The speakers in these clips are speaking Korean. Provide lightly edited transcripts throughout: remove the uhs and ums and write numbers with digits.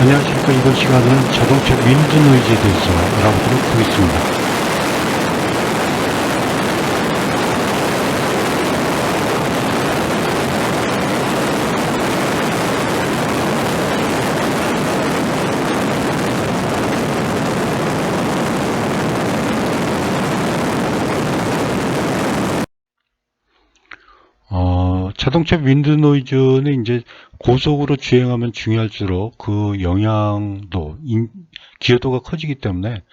안녕하십니까. 이번 시간은 자동차 윈드 노이즈에 대해서 알아보도록 하겠습니다. 자동차 윈드 노이즈는 이제 고속으로 주행하면 주행할수록 그 영향도, 기여도가 커지기 때문에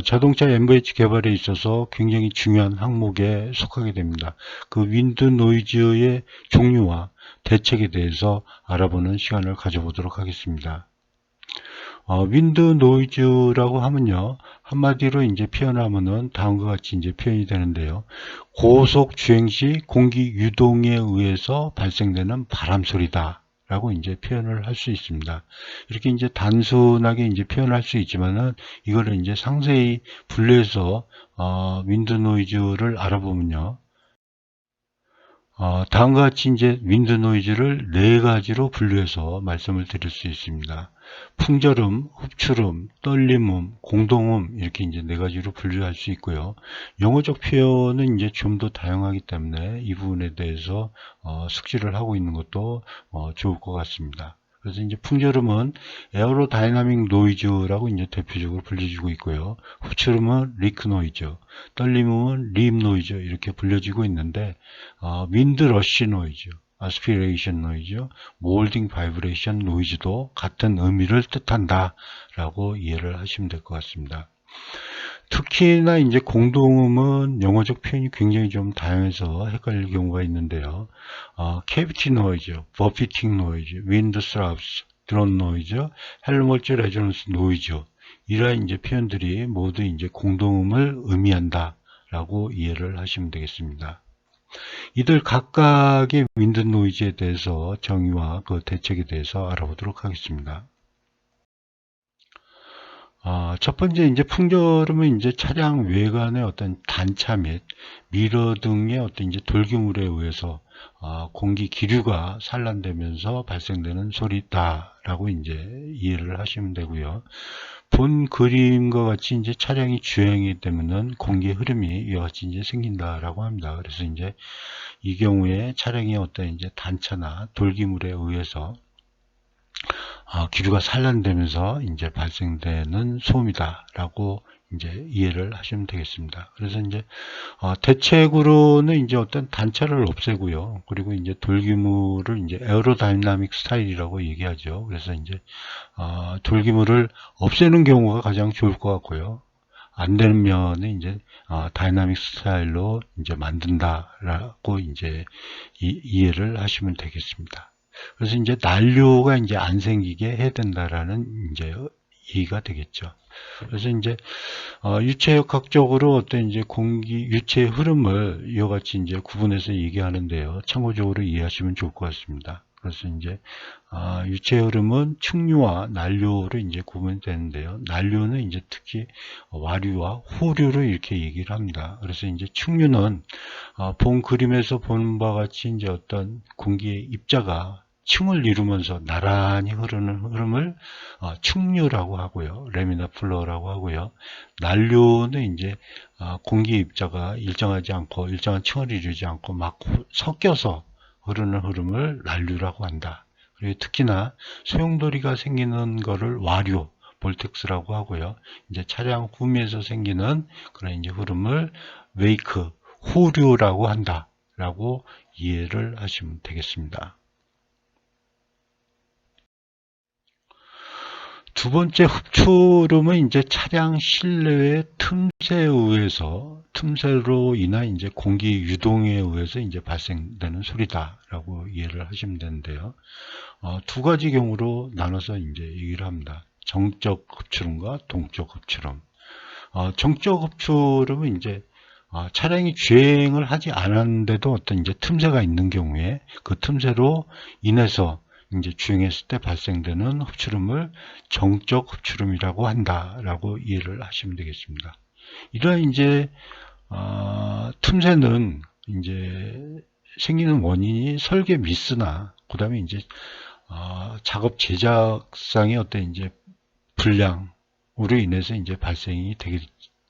자동차 MVH 개발에 있어서 굉장히 중요한 항목에 속하게 됩니다. 그 윈드 노이즈의 종류와 대책에 대해서 알아보는 시간을 가져보도록 하겠습니다. 윈드 노이즈라고 하면요, 한마디로 이제 표현하면은 다음과 같이 이제 표현이 되는데요. 고속 주행 시 공기 유동에 의해서 발생되는 바람 소리다 라고 이제 표현을 할 수 있습니다. 이렇게 이제 단순하게 이제 표현을 할 수 있지만은 이거를 이제 상세히 분류해서 윈드 노이즈를 알아보면요, 다음과 같이 이제 윈드 노이즈를 네 가지로 분류해서 말씀을 드릴 수 있습니다. 풍절음, 흡출음, 떨림음, 공동음, 이렇게 이제 네 가지로 분류할 수 있고요. 영어적 표현은 이제 좀 더 다양하기 때문에 이 부분에 대해서 숙지를 하고 있는 것도 좋을 것 같습니다. 그래서 이제 풍절음은 에어로다이나믹 노이즈라고 이제 대표적으로 불려지고 있고요. 흡출음은 리크 노이즈, 떨림음은 림 노이즈 이렇게 불려지고 있는데, 윈드 러쉬 노이즈, 아스피레이션 노이즈, 몰딩 바이브레이션 노이즈도 같은 의미를 뜻한다 라고 이해를 하시면 될 것 같습니다. 특히나 이제 공동음은 영어적 표현이 굉장히 좀 다양해서 헷갈릴 경우가 있는데요. 캐비티 노이즈, 버피팅 노이즈, 윈드 스랍스, 드론 노이즈, 헬몰츠 레저넌스 노이즈, 이러한 이제 표현들이 모두 이제 공동음을 의미한다 라고 이해를 하시면 되겠습니다. 이들 각각의 윈드 노이즈에 대해서 정의와 그 대책에 대해서 알아보도록 하겠습니다. 첫 번째 이제 풍절음은 이제 차량 외관의 어떤 단차 및 미러 등의 어떤 이제 돌기물에 의해서 공기 기류가 산란되면서 발생되는 소리다라고 이제 이해를 하시면 되고요. 본 그림과 같이 이제 차량이 주행이 되면은 공기 흐름이 이와 같이 이제 생긴다라고 합니다. 그래서 이제 이 경우에 차량의 어떤 이제 단차나 돌기물에 의해서 기류가 산란되면서 이제 발생되는 소음이다라고 이제 이해를 하시면 되겠습니다. 그래서 이제 대책으로는 이제 어떤 단차를 없애고요. 그리고 이제 돌기물을 이제 에어로다이나믹 스타일이라고 얘기하죠. 그래서 이제 돌기물을 없애는 경우가 가장 좋을 것 같고요. 안 되는 면은 이제 다이나믹 스타일로 이제 만든다라고 이제 이해를 하시면 되겠습니다. 그래서 이제 난류가 이제 안 생기게 해야 된다라는 이제 얘기가 되겠죠. 그래서 이제 유체역학적으로 어떤 이제 공기 유체의 흐름을 이와 같이 이제 구분해서 얘기하는데요. 참고적으로 이해하시면 좋을 것 같습니다. 그래서 이제 유체 흐름은 충류와 난류로 이제 구분되는데요. 난류는 이제 특히 와류와 호류로 이렇게 얘기를 합니다. 그래서 이제 충류는 본 그림에서 본 바와 같이 이제 어떤 공기의 입자가 층을 이루면서 나란히 흐르는 흐름을 충류라고 하고요. 레미나 플로우라고 하고요. 난류는 이제 공기 입자가 일정하지 않고 일정한 층을 이루지 않고 막 섞여서 흐르는 흐름을 난류라고 한다. 그리고 특히나 소용돌이가 생기는 거를 와류, 볼텍스라고 하고요. 이제 차량 후미에서 생기는 그런 이제 흐름을 웨이크, 후류라고 한다라고 이해를 하시면 되겠습니다. 두 번째 흡출음은 이제 차량 실내의 틈새에 의해서 틈새로 인한 이제 공기 유동에 의해서 이제 발생되는 소리다라고 이해를 하시면 되는데요. 두 가지 경우로 나눠서 이제 얘기를 합니다. 정적 흡출음과 동적 흡출음. 정적 흡출음은 이제 차량이 주행을 하지 않았는데도 어떤 이제 틈새가 있는 경우에 그 틈새로 인해서 이제 주행했을 때 발생되는 흡출음을 정적 흡출음이라고 한다라고 이해를 하시면 되겠습니다. 이러한 이제 틈새는 이제 생기는 원인이 설계 미스나 그다음에 이제 작업 제작상의 어떤 이제 불량으로 인해서 이제 발생이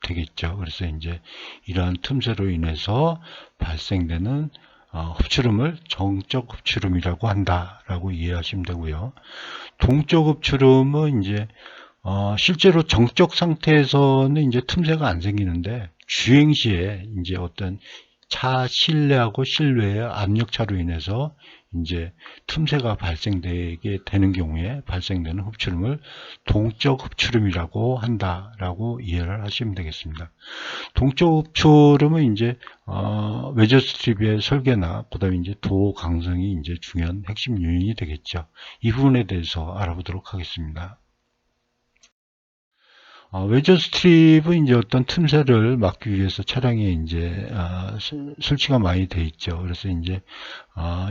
되겠죠. 그래서 이제 이러한 틈새로 인해서 발생되는 흡출음을 정적 흡출음이라고 한다라고 이해하시면 되고요. 동적 흡출음은 이제 실제로 정적 상태에서는 이제 틈새가 안 생기는데 주행 시에 이제 어떤 차 실내하고 실외의 압력차로 인해서 이제 틈새가 발생되게 되는 경우에 발생되는 흡출음을 동적 흡출음이라고 한다라고 이해를 하시면 되겠습니다. 동적 흡출음은 이제 웨저 스트립의 설계나 그다음에 이제 도어 강성이 이제 중요한 핵심 요인이 되겠죠. 이 부분에 대해서 알아보도록 하겠습니다. 웨저 스트립은 이제 어떤 틈새를 막기 위해서 차량에 이제 설치가 많이 돼 있죠. 그래서 이제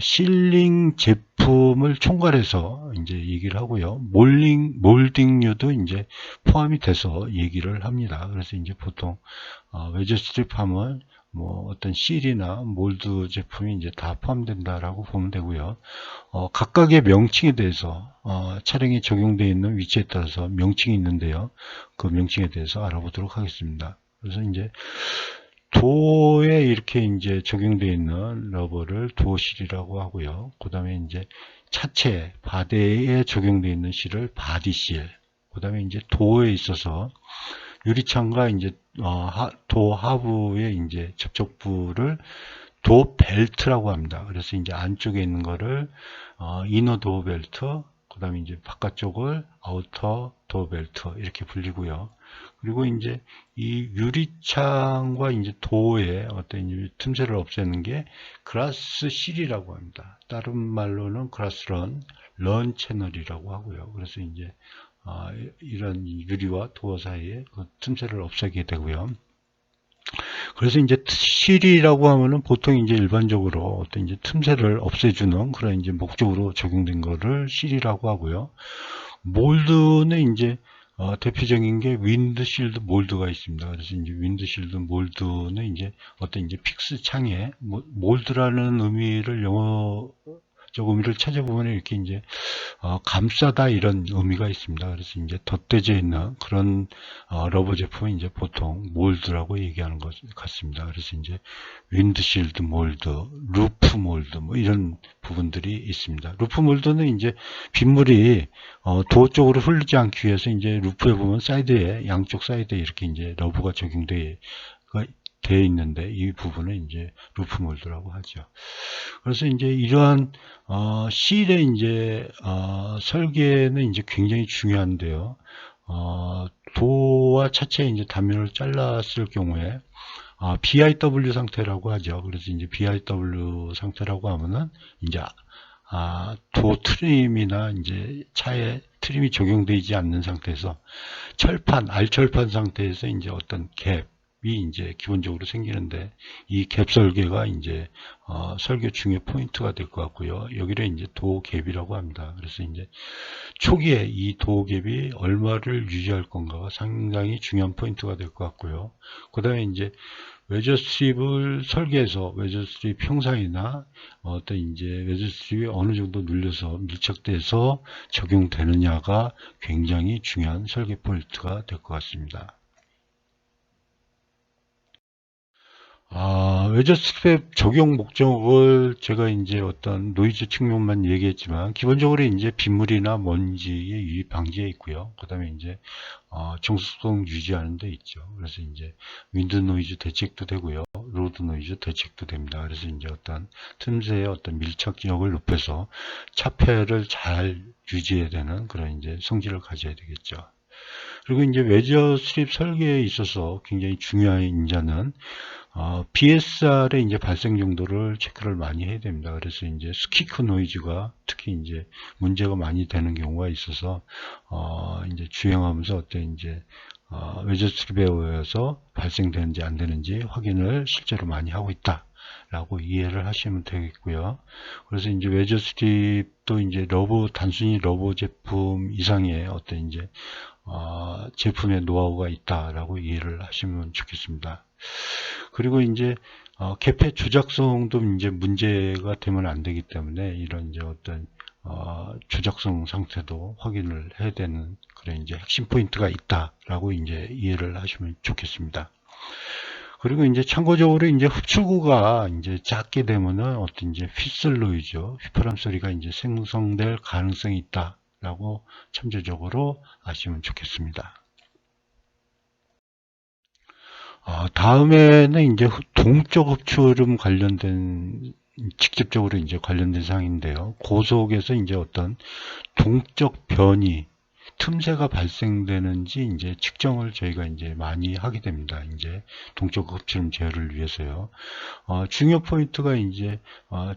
실링 제품을 총괄해서 이제 얘기를 하고요. 몰딩류도 이제 포함이 돼서 얘기를 합니다. 그래서 이제 보통 웨저 스트립 하면 뭐 어떤 실이나 몰드 제품이 이제 다 포함된다라고 보면 되고요. 각각의 명칭에 대해서 차량에 적용되어 있는 위치에 따라서 명칭이 있는데요. 그 명칭에 대해서 알아보도록 하겠습니다. 그래서 이제 도어에 이렇게 이제 적용되어 있는 러버를 도어실이라고 하고요. 그 다음에 이제 차체 바디에 적용되어 있는 실을 바디실. 그 다음에 이제 도어에 있어서 유리창과 이제 도어 하부의 이제 접촉부를 도어 벨트라고 합니다. 그래서 이제 안쪽에 있는 거를 이너 도어 벨트, 그 다음에 이제 바깥쪽을 아우터 도어 벨트 이렇게 불리고요. 그리고 이제 이 유리창과 이제 도어의 어떤 이제 틈새를 없애는 게 그라스 실이라고 합니다. 다른 말로는 그라스 런 채널이라고 하고요. 그래서 이제 이런 유리와 도어 사이에 그 틈새를 없애게 되고요. 그래서 이제 실이라고 하면은 보통 이제 일반적으로 어떤 이제 틈새를 없애주는 그런 이제 목적으로 적용된 거를 실이라고 하고요. 몰드는 이제 대표적인 게 윈드실드 몰드가 있습니다. 그래서 이제 윈드실드 몰드는 이제 어떤 이제 픽스 창에 몰드라는 의미를 영어적 의미를 찾아보면 이렇게 이제 감싸다 이런 의미가 있습니다. 그래서 이제 덧대져 있는 그런 러버 제품은 이제 보통 몰드라고 얘기하는 것 같습니다. 그래서 이제 윈드실드 몰드, 루프 몰드 뭐 이런 부분들이 있습니다. 루프 몰드는 이제 빗물이 도어 쪽으로 흐르지 않기 위해서 이제 루프에 보면 사이드에 양쪽 사이드에 이렇게 이제 러브가 적용되어 있는데 이 부분은 이제 루프 몰드라고 하죠. 그래서 이제 이러한 실의 이제 설계는 이제 굉장히 중요한데요. 도와 차체의 이제 단면을 잘랐을 경우에 BIW 상태라고 하죠. 그래서 이제 BIW 상태라고 하면은 이제 도 트림이나 이제 차에 트림이 적용되지 않는 상태에서 알철판 상태에서 이제 어떤 갭이 이제 기본적으로 생기는데 이 갭 설계가 이제 설계 중요 포인트가 될 것 같고요. 여기를 이제 도 갭이라고 합니다. 그래서 이제 초기에 이 도 갭이 얼마를 유지할 건가가 상당히 중요한 포인트가 될 것 같고요. 그 다음에 이제 웨저 스트립을 설계해서 웨저 스트립 형상이나 어떤 이제 웨저 스트립이 어느 정도 눌려서 밀착돼서 적용되느냐가 굉장히 중요한 설계 포인트가 될 것 같습니다. 웨저 스트랩 적용 목적을 제가 이제 어떤 노이즈 측면만 얘기했지만 기본적으로 이제 빗물이나 먼지의 유입 방지에 있고요. 그 다음에 이제 정수성 유지하는 데 있죠. 그래서 이제 윈드 노이즈 대책도 되고요. 로드 노이즈 대책도 됩니다. 그래서 이제 어떤 틈새의 어떤 밀착력을 높여서 차폐를 잘 유지해야 되는 그런 이제 성질을 가져야 되겠죠. 그리고 이제 웨저 스트립 설계에 있어서 굉장히 중요한 인자는 BSR의 이제 발생 정도를 체크를 많이 해야 됩니다. 그래서 이제 스키크 노이즈가 특히 이제 문제가 많이 되는 경우가 있어서 이제 주행하면서 어떤 이제 웨저 스트립에 의해서 발생되는지 안 되는지 확인을 실제로 많이 하고 있다라고 이해를 하시면 되겠고요. 그래서 이제 웨저 스트립도 이제 단순히 러버 제품 이상의 어떤 이제 제품의 노하우가 있다라고 이해를 하시면 좋겠습니다. 그리고 이제 개폐 조작성도 이제 문제가 되면 안 되기 때문에 이런 이제 어떤 조작성 상태도 확인을 해야 되는 그런 이제 핵심 포인트가 있다라고 이제 이해를 하시면 좋겠습니다. 그리고 이제 참고적으로 이제 흡출구가 이제 작게 되면은 어떤 이제 휘슬 노이즈, 휘파람 소리가 이제 생성될 가능성이 있다라고 참조적으로 아시면 좋겠습니다. 다음에는 이제 동적 흡출음 관련된 직접적으로 이제 관련된 사항인데요. 고속에서 이제 어떤 동적 변이 틈새가 발생되는지 이제 측정을 저희가 이제 많이 하게 됩니다. 이제 동적 흡출음 제어를 위해서요. 중요 포인트가 이제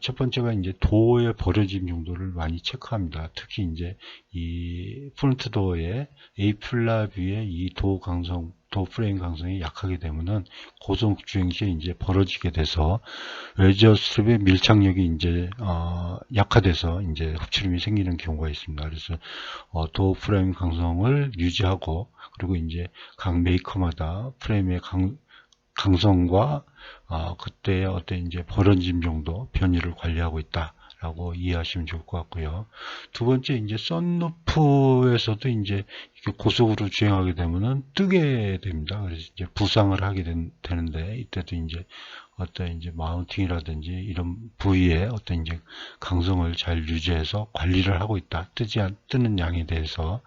첫 번째가 이제 도어의 벌어짐 정도를 많이 체크합니다. 특히 이제 이 프론트 도어의 A 플랍 위에 이 도어 프레임 강성이 약하게 되면은 고속 주행 시에 이제 벌어지게 돼서 외저 스트립의 밀착력이 이제 약화돼서 이제 흡출음이 생기는 경우가 있습니다. 그래서 도어 프레임 강성을 유지하고 그리고 이제 각 메이커마다 프레임의 강성과 그때의 어떤 이제 벌어짐 정도 변이를 관리하고 있다라고 이해하시면 좋을 것 같고요. 두 번째 이제 썬루프에서도 이제 이렇게 고속으로 주행하게 되면은 뜨게 됩니다. 그래서 이제 부상을 하게 되는데 이때도 이제 어떤 이제 마운팅이라든지 이런 부위에 어떤 이제 강성을 잘 유지해서 관리를 하고 있다. 뜨는 양에 대해서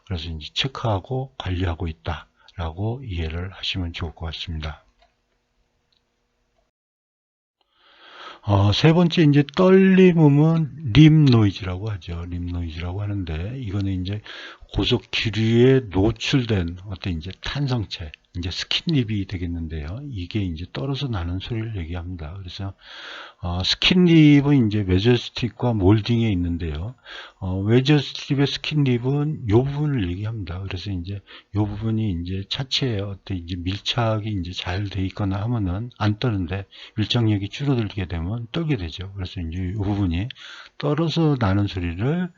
그래서 이제 체크하고 관리하고 있다라고 이해를 하시면 좋을 것 같습니다. 세 번째 이제 떨림음은 림 노이즈라고 하죠. 림 노이즈라고 하는데 이거는 이제 고속 기류에 노출된 어떤 이제 탄성체, 이제 스킨립이 되겠는데요. 이게 이제 떨어져 나는 소리를 얘기합니다. 그래서 스킨립은 이제 웨저 스트립과 몰딩에 있는데요. 웨저 스트립의 스킨립은 이 부분을 얘기합니다. 그래서 이제 이 부분이 이제 차체에 어떤 이제 밀착이 이제 잘 돼 있거나 하면은 안 떠는데 밀착력이 줄어들게 되면 떨게 되죠. 그래서 이제 이 부분이 떨어져 나는 소리를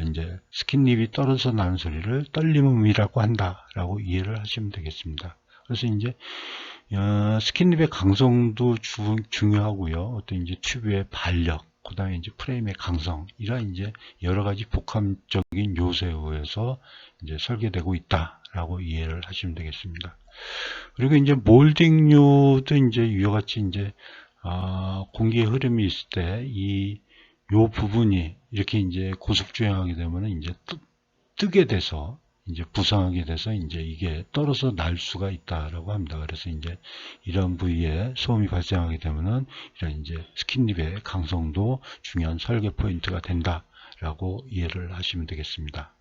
이제 스킨립이 떨어져 나는 소리를 떨림음이라고 한다라고 이해를 하시면 되겠습니다. 그래서 이제 스킨립의 강성도 중요하고요. 어떤 이제 튜브의 반력, 그 다음에 이제 프레임의 강성, 이런 이제 여러 가지 복합적인 요소에 의해서 이제 설계되고 있다라고 이해를 하시면 되겠습니다. 그리고 이제 몰딩류도 이제 이와 같이 이제 공기의 흐름이 있을 때 요 부분이 이렇게 이제 고속 주행하게 되면 이제 뜨게 돼서 이제 부상하게 돼서 이제 이게 떨어져 날 수가 있다라고 합니다. 그래서 이제 이런 부위에 소음이 발생하게 되면은 이런 이제 스킨립의 강성도 중요한 설계 포인트가 된다라고 이해를 하시면 되겠습니다.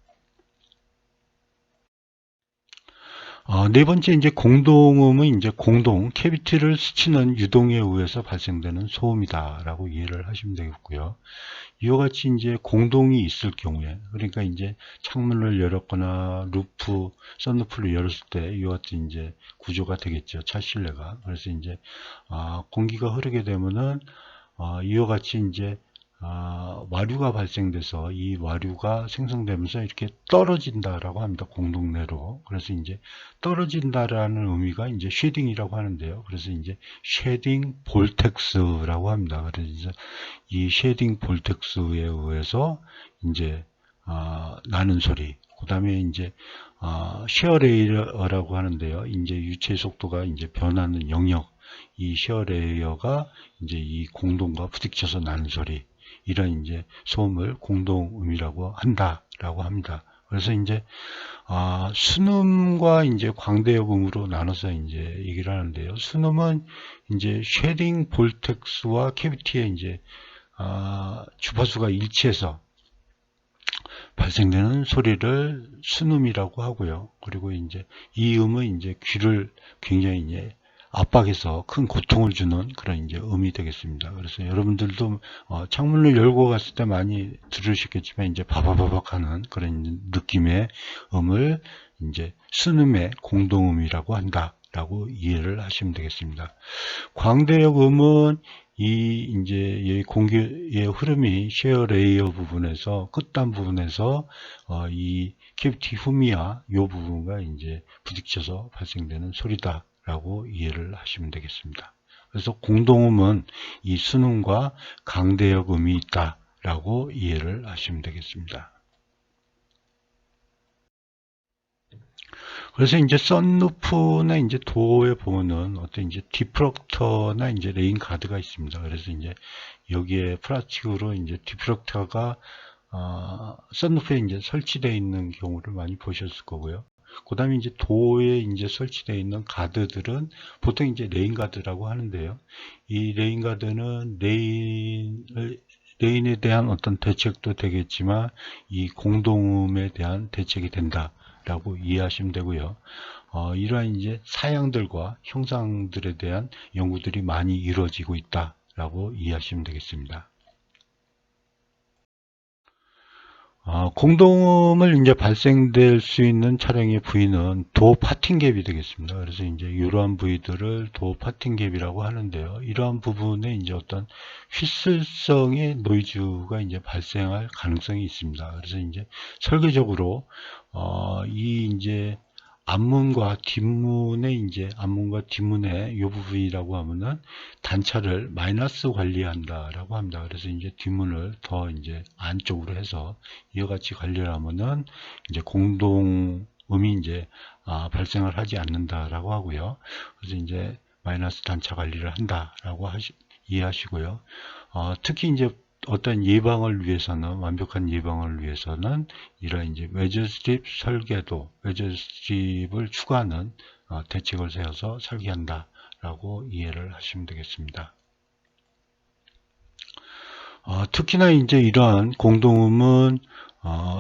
네 번째 이제 공동음은 이제 공동 캐비티를 스치는 유동에 의해서 발생되는 소음이다라고 이해를 하시면 되겠고요. 이와 같이 이제 공동이 있을 경우에, 그러니까 이제 창문을 열었거나 썬루프를 열었을 때 이와 같은 이제 구조가 되겠죠. 차 실내가. 그래서 이제 공기가 흐르게 되면은 이와 같이 이제 와류가 발생돼서 이 와류가 생성되면서 이렇게 떨어진다라고 합니다. 공동 내로. 그래서 이제 떨어진다라는 의미가 이제 쉐딩이라고 하는데요. 그래서 이제 쉐딩 볼텍스라고 합니다. 그래서 이 쉐딩 볼텍스에 의해서 이제 나는 소리. 그 다음에 이제 시어 레이어라고 하는데요. 이제 유체 속도가 이제 변하는 영역. 이 시어 레이어가 이제 이 공동과 부딪혀서 나는 소리. 이런 이제 소음을 공동음이라고 한다라고 합니다. 그래서 이제 순음과 이제 광대역음으로 나눠서 이제 얘기를 하는데요. 순음은 이제 쉐딩 볼텍스와 캐비티의 이제 주파수가 일치해서 발생되는 소리를 순음이라고 하고요. 그리고 이제 이 음은 이제 귀를 굉장히 이제 압박해서 큰 고통을 주는 그런 이제 음이 되겠습니다. 그래서 여러분들도 창문을 열고 갔을 때 많이 들으셨겠지만 이제 바바바박 하는 그런 느낌의 음을 이제 순음의 공동음이라고 한다라고 이해를 하시면 되겠습니다. 광대역 음은 이제 공기의 흐름이 쉐어 레이어 부분에서 끝단 부분에서 이 캐비티 후미와 이 부분과 이제 부딪혀서 발생되는 소리다라고 이해를 하시면 되겠습니다. 그래서 공동음은 이 순음과 강대역 음이 있다. 라고 이해를 하시면 되겠습니다. 그래서 이제 썬루프나 이제 도어에 보면은 어떤 이제 디프럭터나 이제 레인 가드가 있습니다. 그래서 이제 여기에 플라스틱으로 이제 디프럭터가 썬루프에 이제 설치되어 있는 경우를 많이 보셨을 거고요. 그 다음에 이제 도어에 이제 설치되어 있는 가드들은 보통 이제 레인 가드라고 하는데요. 이 레인 가드는 레인에 대한 어떤 대책도 되겠지만 이 공동음에 대한 대책이 된다라고 이해하시면 되고요. 이러한 이제 사양들과 형상들에 대한 연구들이 많이 이루어지고 있다라고 이해하시면 되겠습니다. 공동음을 이제 발생될 수 있는 차량의 부위는 도어 파팅 갭이 되겠습니다. 그래서 이제 이러한 부위들을 도어 파팅 갭이라고 하는데요. 이러한 부분에 이제 어떤 휘슬성의 노이즈가 이제 발생할 가능성이 있습니다. 그래서 이제 설계적으로 이 이제 앞문과 뒷문의 이제 앞문과 뒷문의 이 부분이라고 하면은 단차를 마이너스 관리한다라고 합니다. 그래서 이제 뒷문을 더 이제 안쪽으로 해서 이와 같이 관리를 하면은 이제 공동음이 이제 발생을 하지 않는다라고 하고요. 그래서 이제 마이너스 단차 관리를 한다라고 이해하시고요. 특히 이제 어떤 예방을 위해서는, 완벽한 예방을 위해서는 이런 이제 웨저 스트립 설계도, 웨저 스트립을 추가하는 대책을 세워서 설계한다라고 이해를 하시면 되겠습니다. 특히나 이제 이러한 공동음은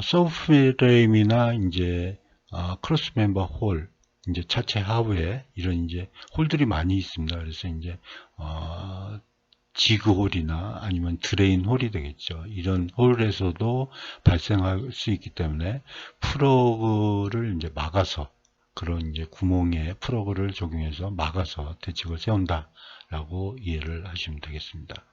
서브프레임이나 이제 크로스 멤버 홀, 이제 차체 하부에 이런 이제 홀들이 많이 있습니다. 그래서 이제 지그홀이나 아니면 드레인 홀이 되겠죠. 이런 홀에서도 발생할 수 있기 때문에 플러그를 이제 막아서, 그런 이제 구멍에 플러그를 적용해서 막아서 대책을 세운다라고 이해를 하시면 되겠습니다.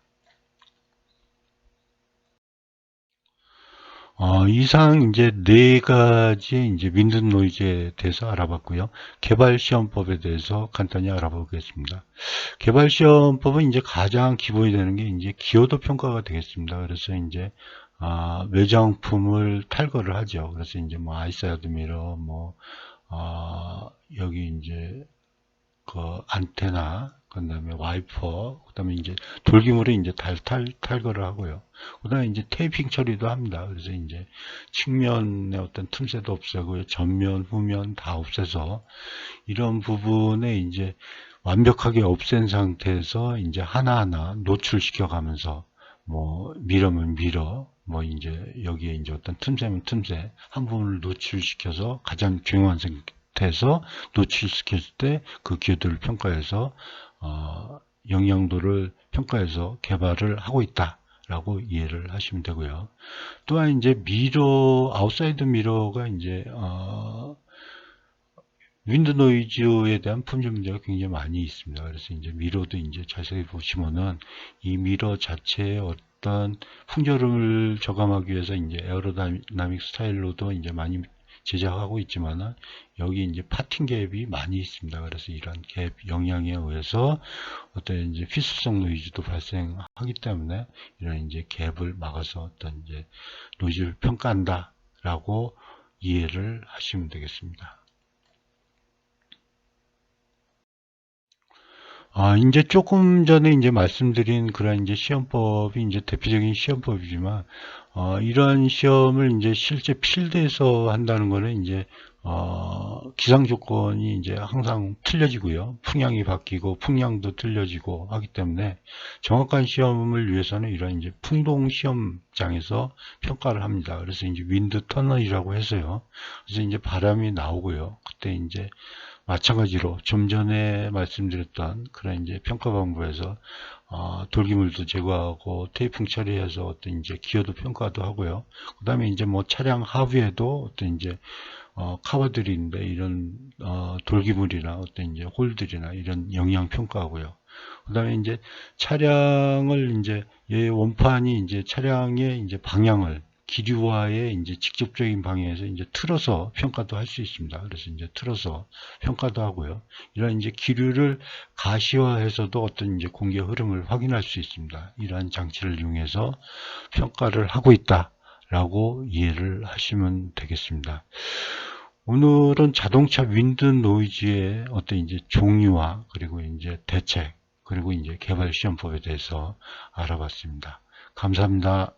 이상 이제 네 가지 이제 윈드 노이즈에 대해서 알아봤고요. 개발 시험법에 대해서 간단히 알아보겠습니다. 개발 시험법은 이제 가장 기본이 되는 게 이제 기여도 평가가 되겠습니다. 그래서 이제 외장품을 탈거를 하죠. 그래서 이제 뭐 아이사이드 미러, 뭐 여기 이제 그 안테나, 그 다음에 와이퍼, 그 다음에 이제 돌기물을 이제 탈거를 하고요. 그 다음에 이제 테이핑 처리도 합니다. 그래서 이제 측면의 어떤 틈새도 없애고요. 전면, 후면 다 없애서 이런 부분에 이제 완벽하게 없앤 상태에서 이제 하나하나 노출시켜 가면서 뭐 미러면 미러, 뭐 이제 여기에 이제 어떤 틈새면 틈새 한 부분을 노출시켜서 가장 중요한 상태에서 노출시켰을 때 그 기여도를 평가해서 영향도를 평가해서 개발을 하고 있다라고 이해를 하시면 되고요. 또한 이제 미러, 아웃사이드 미러가 이제 윈드 노이즈에 대한 품질 문제가 굉장히 많이 있습니다. 그래서 이제 미러도 이제 자세히 보시면은 이 미러 자체의 어떤 풍절음을 저감하기 위해서 이제 에어로다이나믹 스타일로도 이제 많이 제작하고 있지만은 여기 이제 파팅 갭이 많이 있습니다. 그래서 이런 갭 영향에 의해서 어떤 이제 필수성 노이즈도 발생하기 때문에 이런 이제 갭을 막아서 어떤 이제 노이즈를 평가한다라고 이해를 하시면 되겠습니다. 이제 조금 전에 이제 말씀드린 그런 이제 시험법이 이제 대표적인 시험법이지만, 이러한 시험을 이제 실제 필드에서 한다는 거는 이제, 기상 조건이 이제 항상 틀려지고요. 풍향이 바뀌고, 풍량도 틀려지고 하기 때문에 정확한 시험을 위해서는 이런 이제 풍동 시험장에서 평가를 합니다. 그래서 이제 윈드 터널이라고 해서요. 그래서 이제 바람이 나오고요. 그때 이제 마찬가지로 좀 전에 말씀드렸던 그런 이제 평가 방법에서 돌기물도 제거하고 테이핑 처리해서 어떤 이제 기여도 평가도 하고요. 그 다음에 이제 뭐 차량 하부에도 어떤 이제 카바들이 있는데 이런 돌기물이나 어떤 이제 홀들이나 이런 영향 평가하고요. 그 다음에 이제 차량을 이제 얘 원판이 이제 차량의 이제 방향을 기류와의 이제 직접적인 방향에서 이제 틀어서 평가도 할 수 있습니다. 그래서 이제 틀어서 평가도 하고요. 이런 이제 기류를 가시화해서도 어떤 이제 공기 흐름을 확인할 수 있습니다. 이러한 장치를 이용해서 평가를 하고 있다라고 이해를 하시면 되겠습니다. 오늘은 자동차 윈드 노이즈의 어떤 이제 종류와 그리고 이제 대책 그리고 이제 개발 시험법에 대해서 알아봤습니다. 감사합니다.